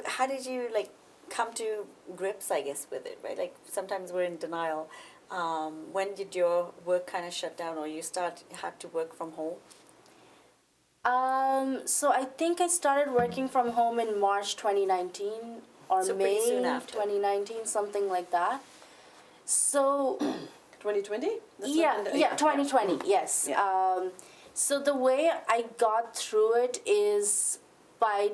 how did you like come to grips, I guess, with it, right? Like sometimes we're in denial. When did your work kind of shut down, or you had to work from home? So I think I started working from home in March 2019 or So pretty soon May after. 2019, something like that. So 2020? yeah, 2020, yes. Yeah. So the way I got through it is by,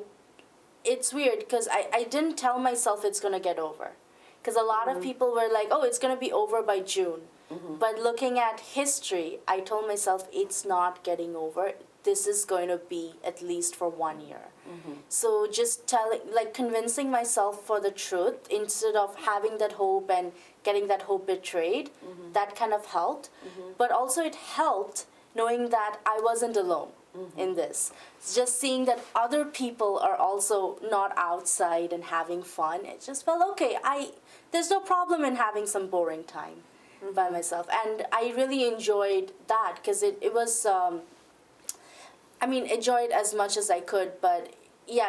it's weird because I didn't tell myself it's going to get over. Because a lot of people were like, oh, it's going to be over by June. But looking at history, I told myself it's not getting over. This is going to be at least for 1 year. So just convincing myself for the truth instead of having that hope and getting that hope betrayed, that kind of helped. But also it helped knowing that I wasn't alone in this. Just seeing that other people are also not outside and having fun, it just felt okay. There's no problem in having some boring time by myself. And I really enjoyed that because it was, enjoyed as much as I could, but yeah,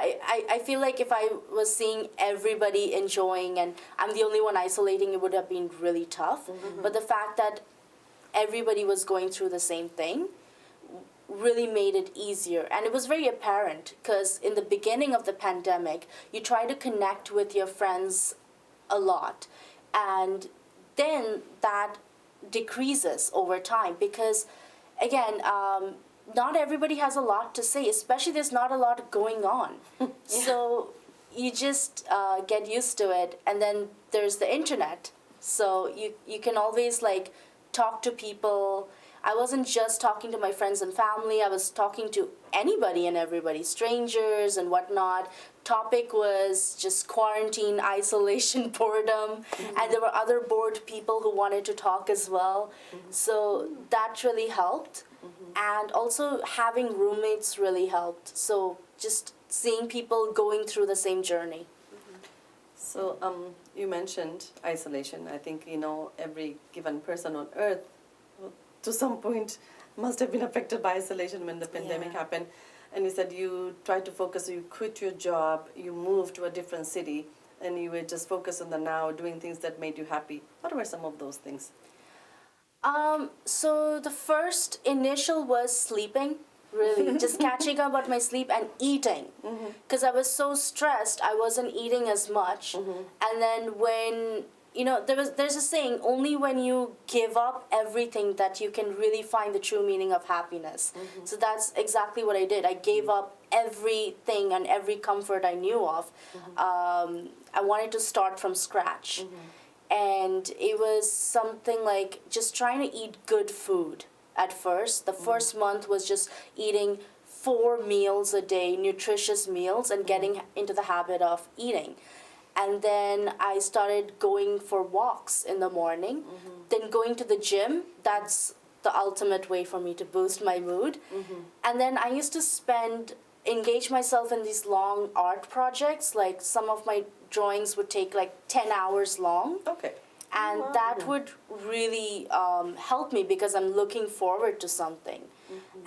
I feel like if I was seeing everybody enjoying and I'm the only one isolating, it would have been really tough. But the fact that everybody was going through the same thing really made it easier. And it was very apparent because in the beginning of the pandemic, you try to connect with your friends a lot. And then that decreases over time because, again, not everybody has a lot to say, especially there's not a lot going on. So you just get used to it. And then there's the internet. So you can always like talk to people. I wasn't just talking to my friends and family. I was talking to anybody and everybody, strangers and whatnot. Topic was just quarantine, isolation, boredom. And there were other bored people who wanted to talk as well. So that really helped. And also having roommates really helped. So just seeing people going through the same journey. So you mentioned isolation. I think, every given person on earth to some point must have been affected by isolation when the pandemic happened. And you said you tried to focus, so you quit your job, you moved to a different city, and you were just focused on the now, doing things that made you happy. What were some of those things? So the first initial was sleeping, really, just catching up on my sleep and eating. Because I was so stressed, I wasn't eating as much. And then when, there's a saying, only when you give up everything that you can really find the true meaning of happiness. So that's exactly what I did. I gave up everything and every comfort I knew of. I wanted to start from scratch. And it was something like just trying to eat good food at first. The first month was just eating 4 meals a day, nutritious meals, and getting into the habit of eating. And then I started going for walks in the morning, then going to the gym. That's the ultimate way for me to boost my mood. And then I used to engage myself in these long art projects. Like some of my drawings would take like 10 hours long. Okay. And that would really help me because I'm looking forward to something.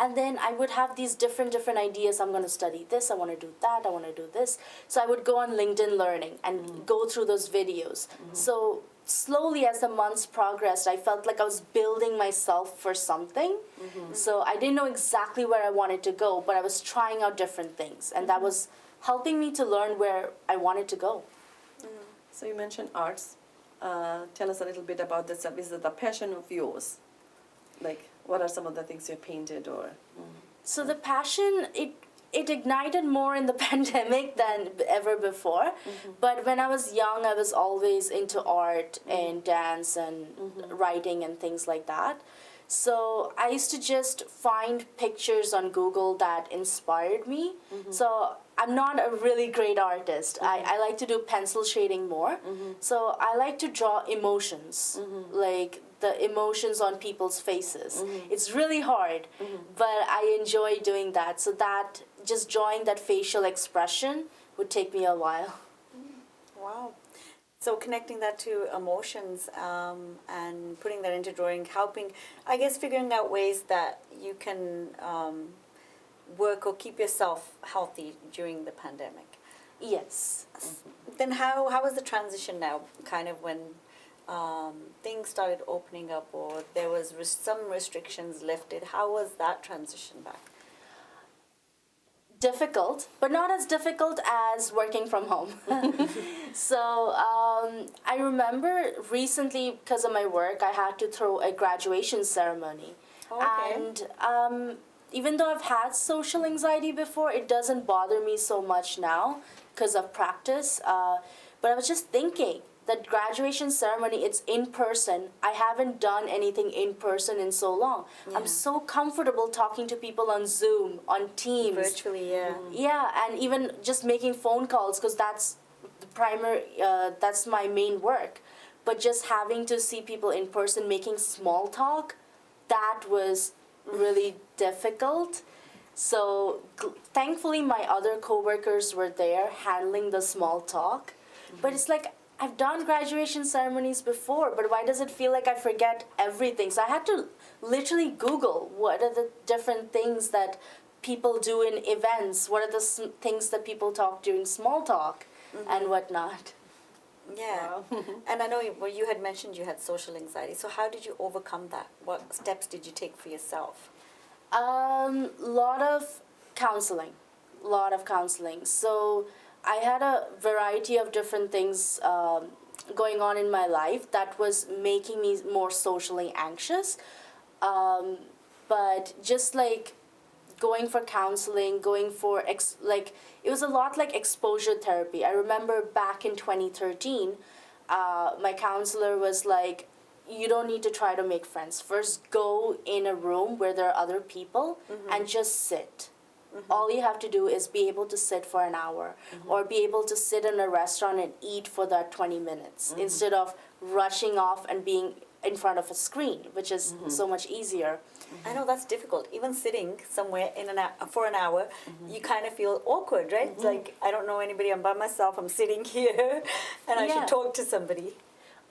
And then I would have these different ideas. I'm going to study this, I want to do that, I want to do this. So I would go on LinkedIn Learning and go through those videos. So slowly as the months progressed, I felt like I was building myself for something. So I didn't know exactly where I wanted to go, but I was trying out different things. And that was helping me to learn where I wanted to go. So you mentioned arts. Tell us a little bit about this. Is it a passion of yours? Like, what are some of the things you painted or? So the passion, it ignited more in the pandemic than ever before. But when I was young, I was always into art and dance and writing and things like that. So I used to just find pictures on Google that inspired me. So I'm not a really great artist. I like to do pencil shading more. So I like to draw emotions, like the emotions on people's faces. It's really hard, but I enjoy doing that. So that, just drawing that facial expression would take me a while. Wow. So connecting that to emotions and putting that into drawing, helping, I guess, figuring out ways that you can work or keep yourself healthy during the pandemic. Yes. Then how was the transition now? Kind of when things started opening up, or there was some restrictions lifted. How was that transition back? Difficult, but not as difficult as working from home. So I remember recently, because of my work, I had to throw a graduation ceremony. Okay. And even though I've had social anxiety before, it doesn't bother me so much now because of practice. But I was just thinking that graduation ceremony, it's in person. I haven't done anything in person in so long. Yeah. I'm so comfortable talking to people on Zoom, on Teams. Virtually, yeah. Yeah, and even just making phone calls, because that's the primary, that's my main work. But just having to see people in person making small talk, that was really difficult. So thankfully my other coworkers were there handling the small talk. But it's like, I've done graduation ceremonies before, but why does it feel like I forget everything? So I had to literally Google what are the different things that people do in events, what are the things that people talk during small talk and whatnot. Yeah. Wow. And I know you had mentioned you had social anxiety. So how did you overcome that? What steps did you take for yourself? Lot of counseling. So I had a variety of different things going on in my life that was making me more socially anxious. But just like going for counseling, going for it was a lot like exposure therapy. I remember back in 2013, my counselor was like, you don't need to try to make friends. First, go in a room where there are other people and just sit. All you have to do is be able to sit for an hour or be able to sit in a restaurant and eat for that 20 minutes instead of rushing off and being in front of a screen, which is so much easier. I know that's difficult. Even sitting somewhere for an hour, you kind of feel awkward, right? It's like, I don't know anybody, I'm by myself, I'm sitting here, and I Yeah. should talk to somebody.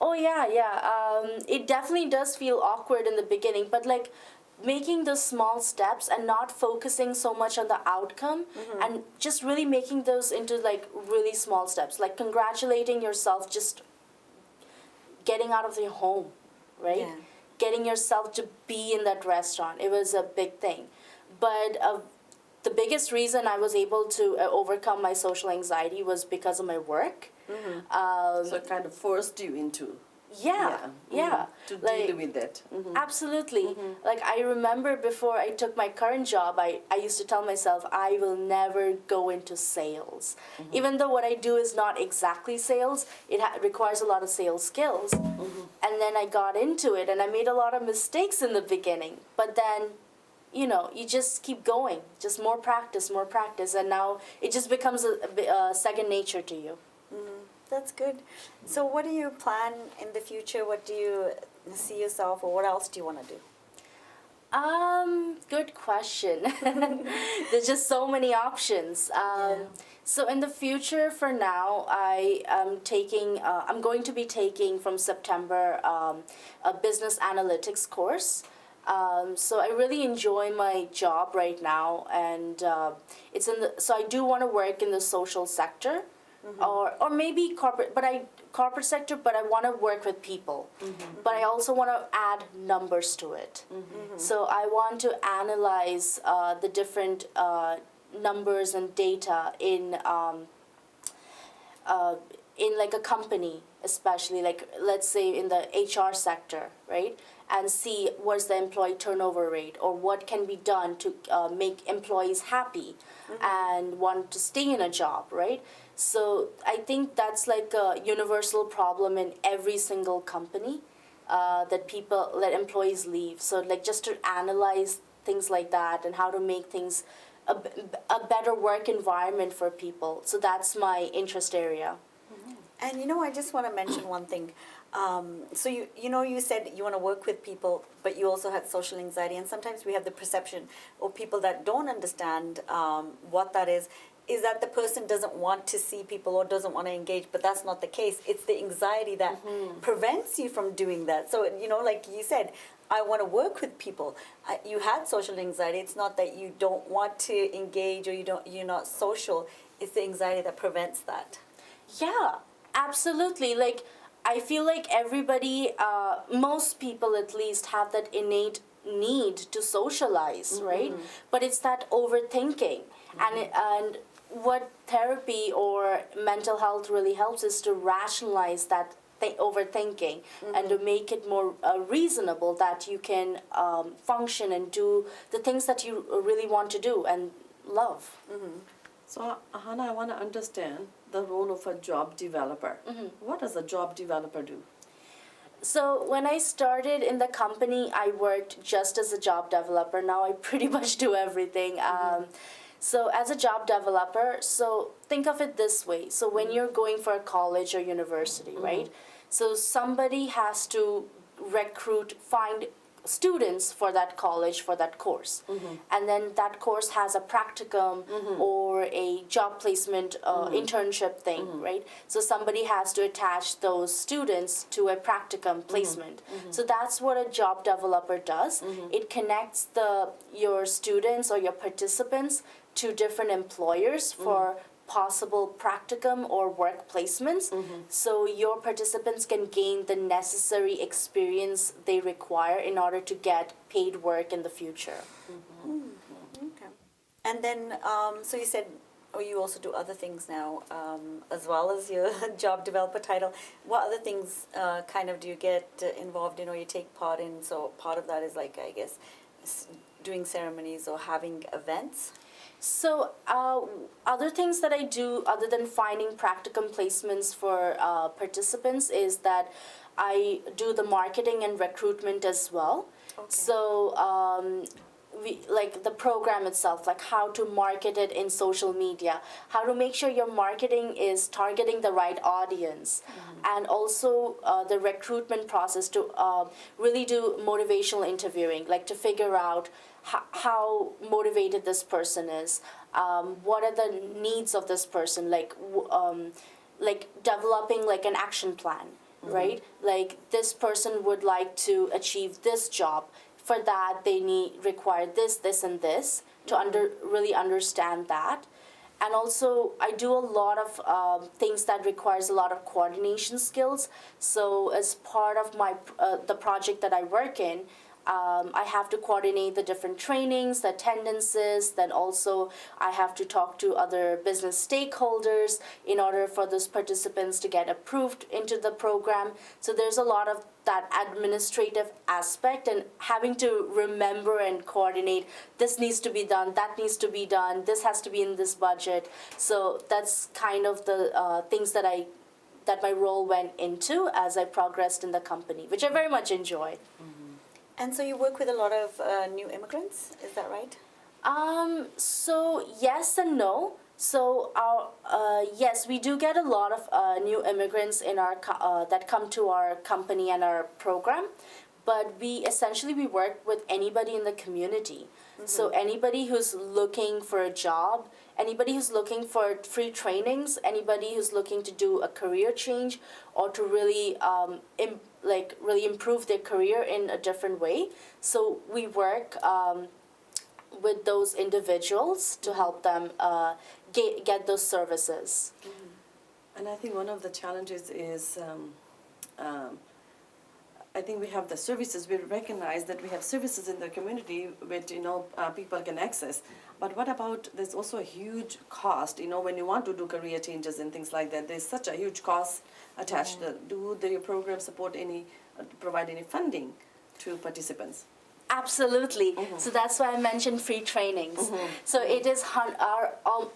Oh yeah. It definitely does feel awkward in the beginning, but like making those small steps and not focusing so much on the outcome and just really making those into like really small steps, like congratulating yourself, just getting out of your home, right? Yeah. Getting yourself to be in that restaurant. It was a big thing. But the biggest reason I was able to overcome my social anxiety was because of my work. So it kind of forced you into Yeah. to Like, deal with it. absolutely. Like I remember before I took my current job, I used to tell myself I will never go into sales. Even though what I do is not exactly sales, it requires a lot of sales skills. And then I got into it and I made a lot of mistakes in the beginning. But then, you just keep going. Just more practice. And now it just becomes a second nature to you. That's good. So what do you plan in the future? What do you see yourself, or what else do you want to do? Good question. There's just so many options. So in the future, for now, I'm going to be taking from September a business analytics course. So I really enjoy my job right now, and so I do want to work in the social sector. Or maybe corporate sector, but I want to work with people. But I also want to add numbers to it. So I want to analyze the different numbers and data in like a company, especially like let's say in the HR sector, right? And see what's the employee turnover rate, or what can be done to make employees happy and want to stay in a job, right? So I think that's like a universal problem in every single company, that employees leave. So like just to analyze things like that and how to make things a better work environment for people. So that's my interest area. And I just want to mention one thing. So you said you want to work with people, but you also had social anxiety, and sometimes we have the perception of people that don't understand what that is that the person doesn't want to see people or doesn't want to engage, but that's not the case. It's the anxiety that prevents you from doing that. So, like you said, I want to work with people. You had social anxiety. It's not that you don't want to engage or you're not social. it's the anxiety that prevents that. Yeah, absolutely. Like, I feel like everybody, most people at least, have that innate need to socialize, right? But it's that overthinking. And what therapy or mental health really helps is to rationalize that overthinking and to make it more reasonable, that you can function and do the things that you really want to do and love. So, Hannah, I want to understand the role of a job developer. What does a job developer do? So when I started in the company, I worked just as a job developer. Now I pretty much do everything. So as a job developer, so think of it this way. So when you're going for a college or university, right? So somebody has to find students for that college, for that course. And then that course has a practicum or a job placement internship thing, right? So somebody has to attach those students to a practicum placement. So that's what a job developer does. It connects your students or your participants to different employers for possible practicum or work placements, so your participants can gain the necessary experience they require in order to get paid work in the future. Okay. And then, so you said, you also do other things now, as well as your job developer title. What other things kind of do you get involved in or you take part in? So part of that is like, I guess, doing ceremonies or having events? So other things that I do other than finding practicum placements for participants is that I do the marketing and recruitment as well. Okay. So we like the program itself, like how to market it in social media, how to make sure your marketing is targeting the right audience, and also the recruitment process to really do motivational interviewing, like to figure out how motivated this person is, what are the needs of this person, like developing like an action plan, right? Like this person would like to achieve this job. For that, they require this, and this to really understand that. And also, I do a lot of things that requires a lot of coordination skills. So as part of my the project that I work in, I have to coordinate the different trainings, the attendances, then also I have to talk to other business stakeholders in order for those participants to get approved into the program. So there's a lot of that administrative aspect and having to remember and coordinate, this needs to be done, that needs to be done, this has to be in this budget. So that's kind of the things that my role went into as I progressed in the company, which I very much enjoyed. And so you work with a lot of new immigrants, is that right? So yes and no. So yes, we do get a lot of new immigrants in our that come to our company and our program, but we work with anybody in the community. So anybody who's looking for a job, anybody who's looking for free trainings, anybody who's looking to do a career change or to really really improve their career in a different way. So we work with those individuals to help them get those services. And I think one of the challenges is, I think we have the services. We recognize that we have services in the community which people can access. But what about, there's also a huge cost, when you want to do career changes and things like that, there's such a huge cost attached. Do your program provide any funding to participants? Absolutely. So that's why I mentioned free trainings. So it is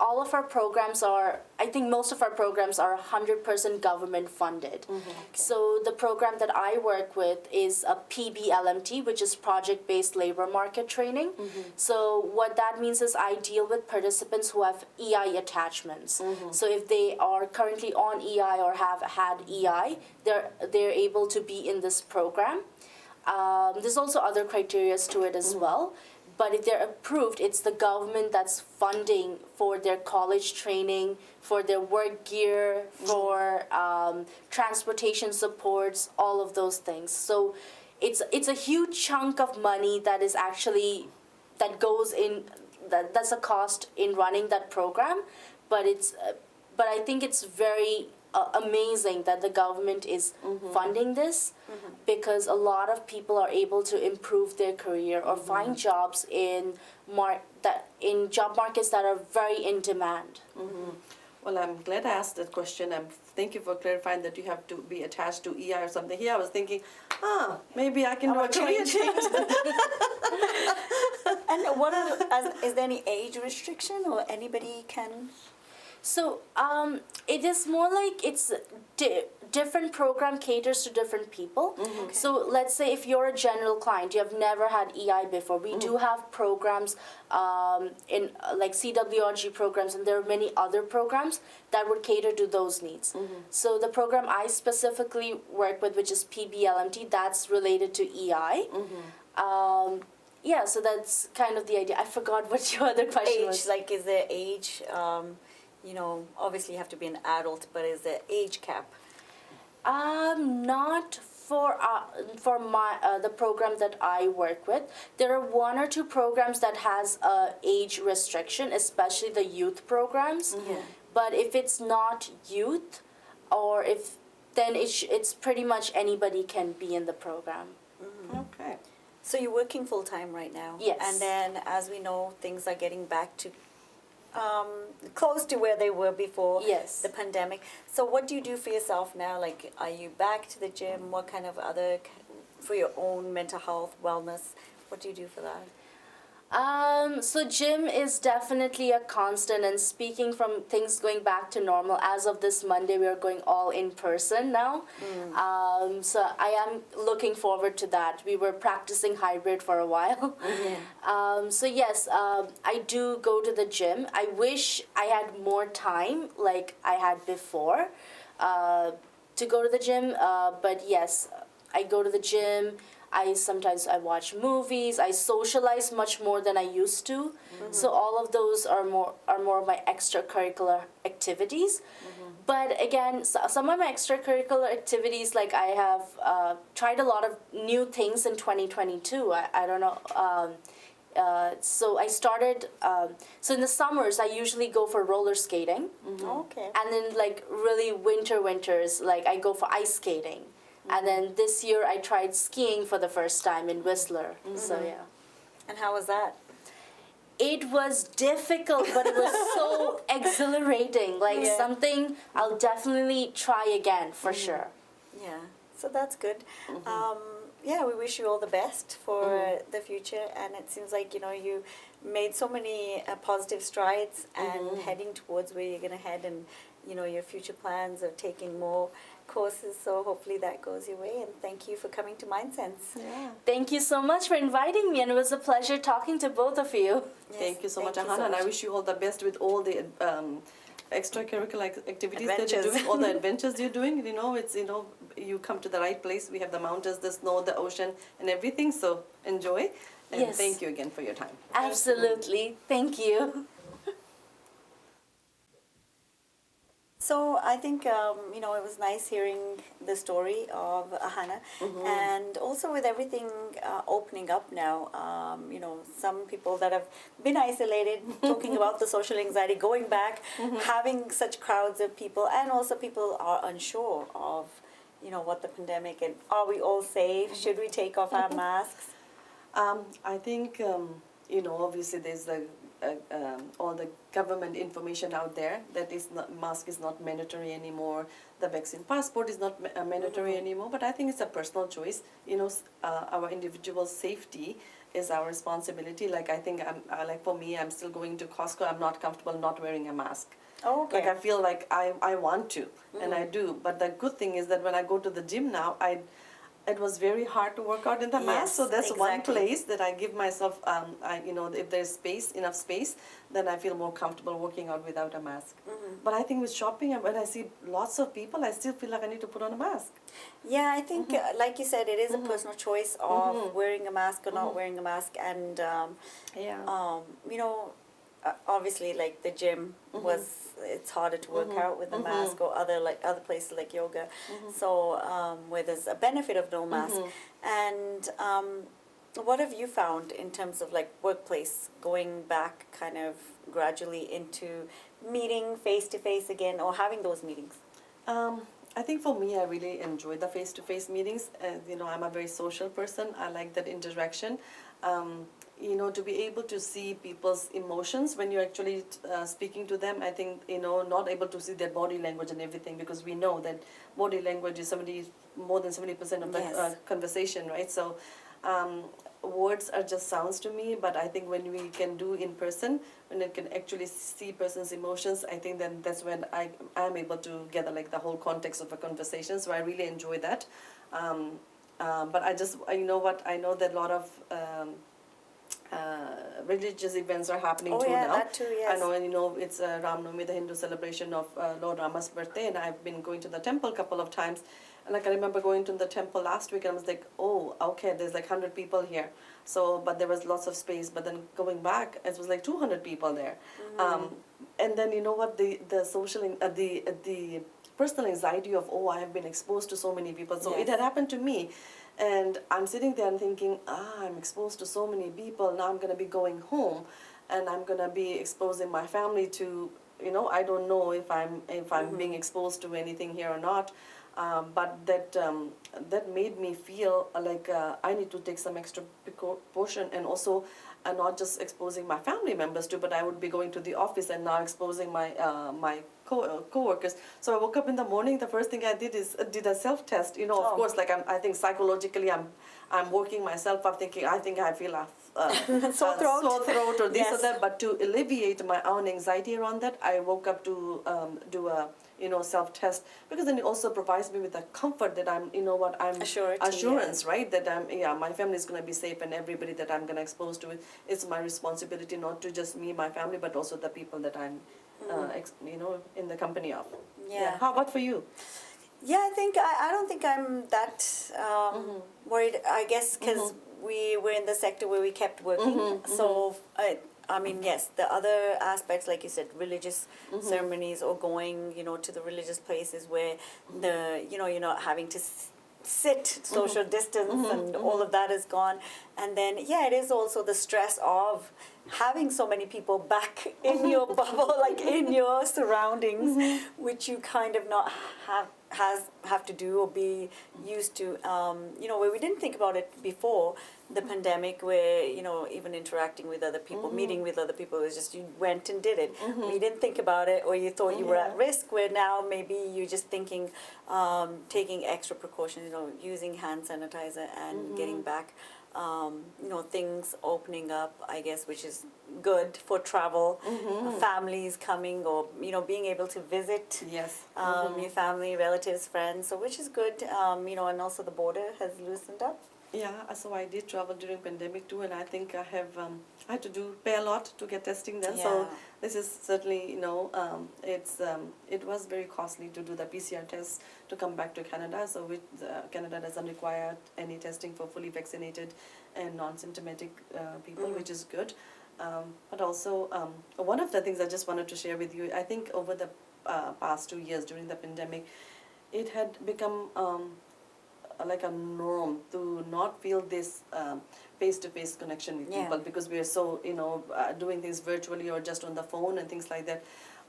all of our programs are, I think most of our programs are 100% government funded. So the program that I work with is a PBLMT, which is project-based labor market training. So what that means is I deal with participants who have EI attachments. So if they are currently on EI or have had EI, they're able to be in this program. There's also other criteria to it as well, but if they're approved, it's the government that's funding for their college training, for their work gear, for transportation supports, all of those things. So it's a huge chunk of money that is actually, that goes in, that's a cost in running that program, but I think it's very amazing that the government is funding this, because a lot of people are able to improve their career or find jobs in job markets that are very in demand. Well, I'm glad I asked that question. Thank you for clarifying that you have to be attached to EI or something. Here I was thinking, maybe I can do a career change. And is there any age restriction or anybody can? So it is more like it's different program caters to different people. Okay. So let's say if you're a general client, you have never had EI before, we do have programs in like CWRG programs, and there are many other programs that would cater to those needs. So the program I specifically work with, which is PBLMT, that's related to EI. Yeah, so that's kind of the idea. I forgot what your other question Age, was. like is there age, obviously you have to be an adult, but is there age cap? Not for my the program that I work with. There are one or two programs that has a age restriction, especially the youth programs. But if it's not youth, or then it's pretty much anybody can be in the program. Okay. So you're working full time right now? Yes. And then, as we know, things are getting back to close to where they were before Yes. the pandemic. So what do you do for yourself now? Like, are you back to the gym? What kind of for your own mental health, wellness, what do you do for that? So gym is definitely a constant, and speaking from things going back to normal, as of this Monday, we are going all in person now. So I am looking forward to that. We were practicing hybrid for a while. So yes, I do go to the gym. I wish I had more time like I had before to go to the gym, but yes, I go to the gym. Sometimes I watch movies. I socialize much more than I used to. So all of those are more of my extracurricular activities. But again, some of my extracurricular activities, like I have tried a lot of new things in 2022. I don't know. So I started. So in the summers, I usually go for roller skating. Okay. And then like really winters, like I go for ice skating. And then this year I tried skiing for the first time in Whistler. So yeah. And how was that? It was difficult, but it was so exhilarating. Like something I'll definitely try again for sure. Yeah, so that's good. Yeah, we wish you all the best for the future, and it seems like you made so many positive strides and heading towards where you're going to head, and your future plans of taking more courses, so hopefully that goes your way, and thank you for coming to MindSense. Yeah. Thank you so much for inviting me, and it was a pleasure talking to both of you. Yes, Thank you so much, you Ahana, and I wish you all the best with all the extracurricular activities that you're doing, all the adventures you're doing. It's you come to the right place. We have the mountains, the snow, the ocean, and everything. So enjoy, and Yes. thank you again for your time. Absolutely. Thank you. So I think it was nice hearing the story of Ahana, and also with everything opening up now, some people that have been isolated, talking about the social anxiety, going back, having such crowds of people, and also people are unsure of what the pandemic, and are we all safe? Should we take off our masks? I think obviously there's all the government information out there that mask is not mandatory anymore. The vaccine passport is not mandatory anymore. But I think it's a personal choice. Our individual safety is our responsibility. Like I think like for me, I'm still going to Costco. I'm not comfortable not wearing a mask. Oh, okay. Like I feel like I want to, and I do. But the good thing is that when I go to the gym now, it was very hard to work out in the mask. Yes, So that's one exactly. place that I give myself, if there's enough space, then I feel more comfortable working out without a mask. But I think with shopping, and when I see lots of people, I still feel like I need to put on a mask. Yeah, I think, like you said, it is a personal choice of wearing a mask or not wearing a mask, and obviously, like the gym it's harder to work out with a mask, or other places like yoga. So where there's a benefit of no mask, and What have you found in terms of like workplace, going back kind of gradually into meeting face to face again, or having those meetings? I think for me, I really enjoy the face-to-face meetings. I'm a very social person. I like that interaction. To be able to see people's emotions when you're actually speaking to them. I think, not able to see their body language and everything, because we know that body language is more than 70% of the Yes. conversation, right? So words are just sounds to me, but I think when we can do in person, when I can actually see person's emotions, I think then that's when I am able to gather like the whole context of a conversation. So I really enjoy that. But I know that a lot of religious events are happening Oh too yeah, now. that too, yes. I know, and it's Ram Navami, the Hindu celebration of Lord Rama's birthday, and I've been going to the temple a couple of times. And like I remember going to the temple last week, and I was like, oh, okay, there's like 100 people here. So, but there was lots of space. But then going back, it was like 200 people there. And then you know what, the social, the personal anxiety of, oh, I have been exposed to so many people. So it Yes. had happened to me. And I'm sitting there and thinking, I'm exposed to so many people. Now I'm going to be going home, and I'm going to be exposing my family to, I don't know if I'm being exposed to anything here or not. But that made me feel like I need to take some extra precaution, and also not just exposing my family members to, but I would be going to the office and now exposing my co-workers. So I woke up in the morning. The first thing I did is did a self-test. Of Oh. course, like I think psychologically I'm working myself up, thinking I think I feel a Sore throat. sore throat or this or Yes. that. But to alleviate my own anxiety around that, I woke up to do a self-test, because then it also provides me with a comfort that I'm assurance, right? That my family is going to be safe, and everybody that I'm going to expose to it's my responsibility, not to just me, my family, but also the people that I'm in the company of. Yeah. How about for you? Yeah, I think I don't think I'm that worried. I guess because we were in the sector where we kept working. So I mean, yes, the other aspects, like you said, religious ceremonies, or going, to the religious places where you're not having to sit, social distance, and all of that is gone. And then, yeah, it is also the stress of having so many people back in your bubble, like in your surroundings, which you kind of not have to do or be used to, where we didn't think about it before the pandemic, where, even interacting with other people, meeting with other people, was just, you went and did it. You didn't think about it, or you thought you were at risk, where now maybe you're just thinking, taking extra precautions, using hand sanitizer and getting back. Things opening up, I guess, which is good for travel, families coming, or, being able to visit Yes. your family, relatives, friends, so which is good, and also the border has loosened up. Yeah, so I did travel during pandemic too, and I think I had to pay a lot to get testing done. So Yeah. this is certainly, it was very costly to do the PCR test to come back to Canada. So Canada doesn't require any testing for fully vaccinated and non-symptomatic people, which is good. But also, one of the things I just wanted to share with you, I think over the past 2 years during the pandemic, it had become like a norm to not feel this face-to-face connection with people, because we are so doing things virtually or just on the phone and things like that.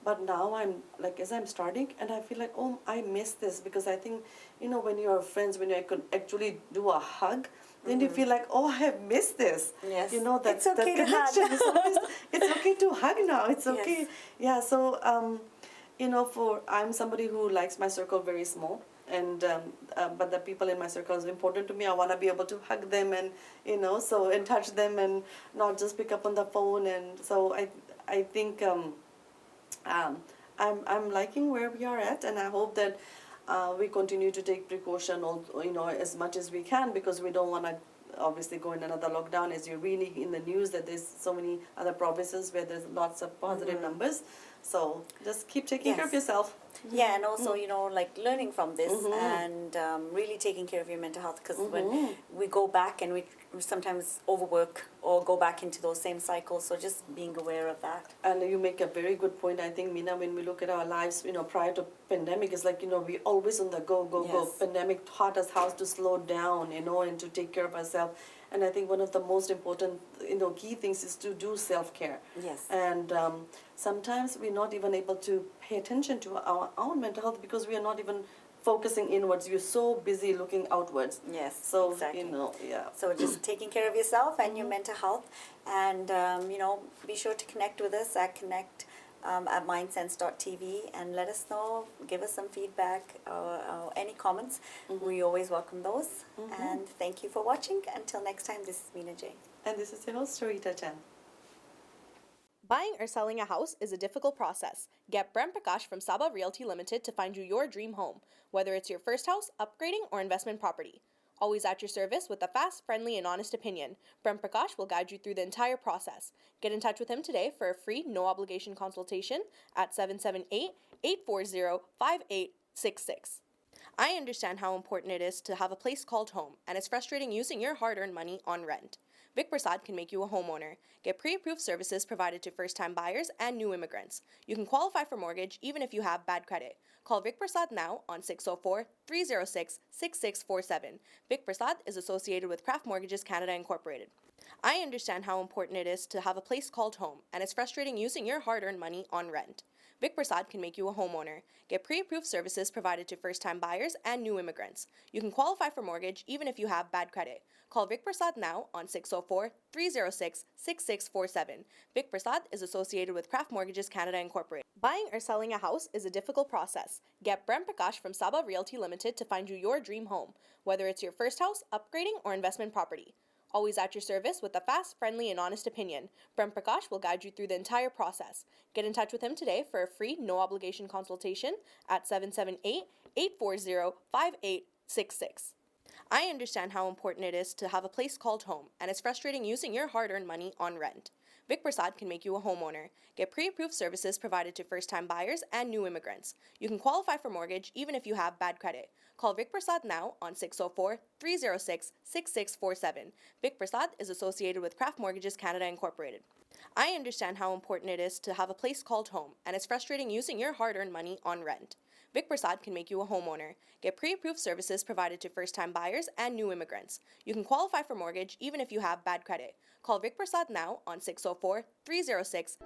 But now I'm like, as I'm starting, and I feel like, oh, I miss this, because I think when you're friends, when you could actually do a hug, then you feel like, oh, I have missed this. Yes. That It's okay that to hug. connection is always, it's okay to hug now. It's okay. Yes. Yeah. So I'm somebody who likes my circle very small. And but the people in my circle is important to me. I want to be able to hug them, and and touch them, and not just pick up on the phone. And so I think I'm liking where we are at, and I hope that we continue to take precaution, as much as we can, because we don't want to obviously go in another lockdown. As you're reading in the news that there's so many other provinces where there's lots of positive numbers. So just keep taking care of yourself. Yeah, and also, like learning from this, and really taking care of your mental health, because when we go back and we sometimes overwork or go back into those same cycles, so just being aware of that. And you make a very good point. I think, Meena, when we look at our lives, prior to pandemic, it's like, we always on the go. Yes. Pandemic taught us how to slow down, and to take care of ourselves. And I think one of the most important, key things is to do self-care. Yes. And sometimes we're not even able to pay attention to our own mental health because we are not even focusing inwards. We're so busy looking outwards. Yes, So, exactly. yeah. So just taking care of yourself and your mental health, and be sure to connect with us at at mindsense.tv, and let us know, give us some feedback or any comments. We always welcome those. And thank you for watching. Until next time, this is Meena J. And this is your host, Rita Chan. Buying or selling a house is a difficult process. Get Brent Prakash from Sabah Realty Limited to find you your dream home, whether it's your first house, upgrading, or investment property. Always at your service with a fast, friendly, and honest opinion, Brent Prakash will guide you through the entire process. Get in touch with him today for a free, no-obligation consultation at 778-840-5866. I understand how important it is to have a place called home, and it's frustrating using your hard-earned money on rent. Vic Prasad can make you a homeowner. Get pre-approved services provided to first-time buyers and new immigrants. You can qualify for mortgage even if you have bad credit. Call Vic Prasad now on 604-306-6647. Vic Prasad is associated with Craft Mortgages Canada Incorporated. I understand how important it is to have a place called home, and it's frustrating using your hard-earned money on rent. Vic Prasad can make you a homeowner. Get pre-approved services provided to first-time buyers and new immigrants. You can qualify for mortgage even if you have bad credit. Call Vic Prasad now on 604-306-6647. Vic Prasad is associated with Craft Mortgages Canada Incorporated. Buying or selling a house is a difficult process. Get Brent Prakash from Sabah Realty Limited to find you your dream home, whether it's your first house, upgrading, or investment property. Always at your service with a fast, friendly, and honest opinion, Brent Prakash will guide you through the entire process. Get in touch with him today for a free, no-obligation consultation at 778-840-5866. I understand how important it is to have a place called home, and it's frustrating using your hard-earned money on rent. Vic Prasad can make you a homeowner. Get pre-approved services provided to first-time buyers and new immigrants. You can qualify for mortgage even if you have bad credit. Call Vic Prasad now on 604-306-6647. Vic Prasad is associated with Craft Mortgages Canada Incorporated. I understand how important it is to have a place called home, and it's frustrating using your hard-earned money on rent. Vic Prasad can make you a homeowner. Get pre-approved services provided to first-time buyers and new immigrants. You can qualify for mortgage even if you have bad credit. Call Vic Prasad now on 604-306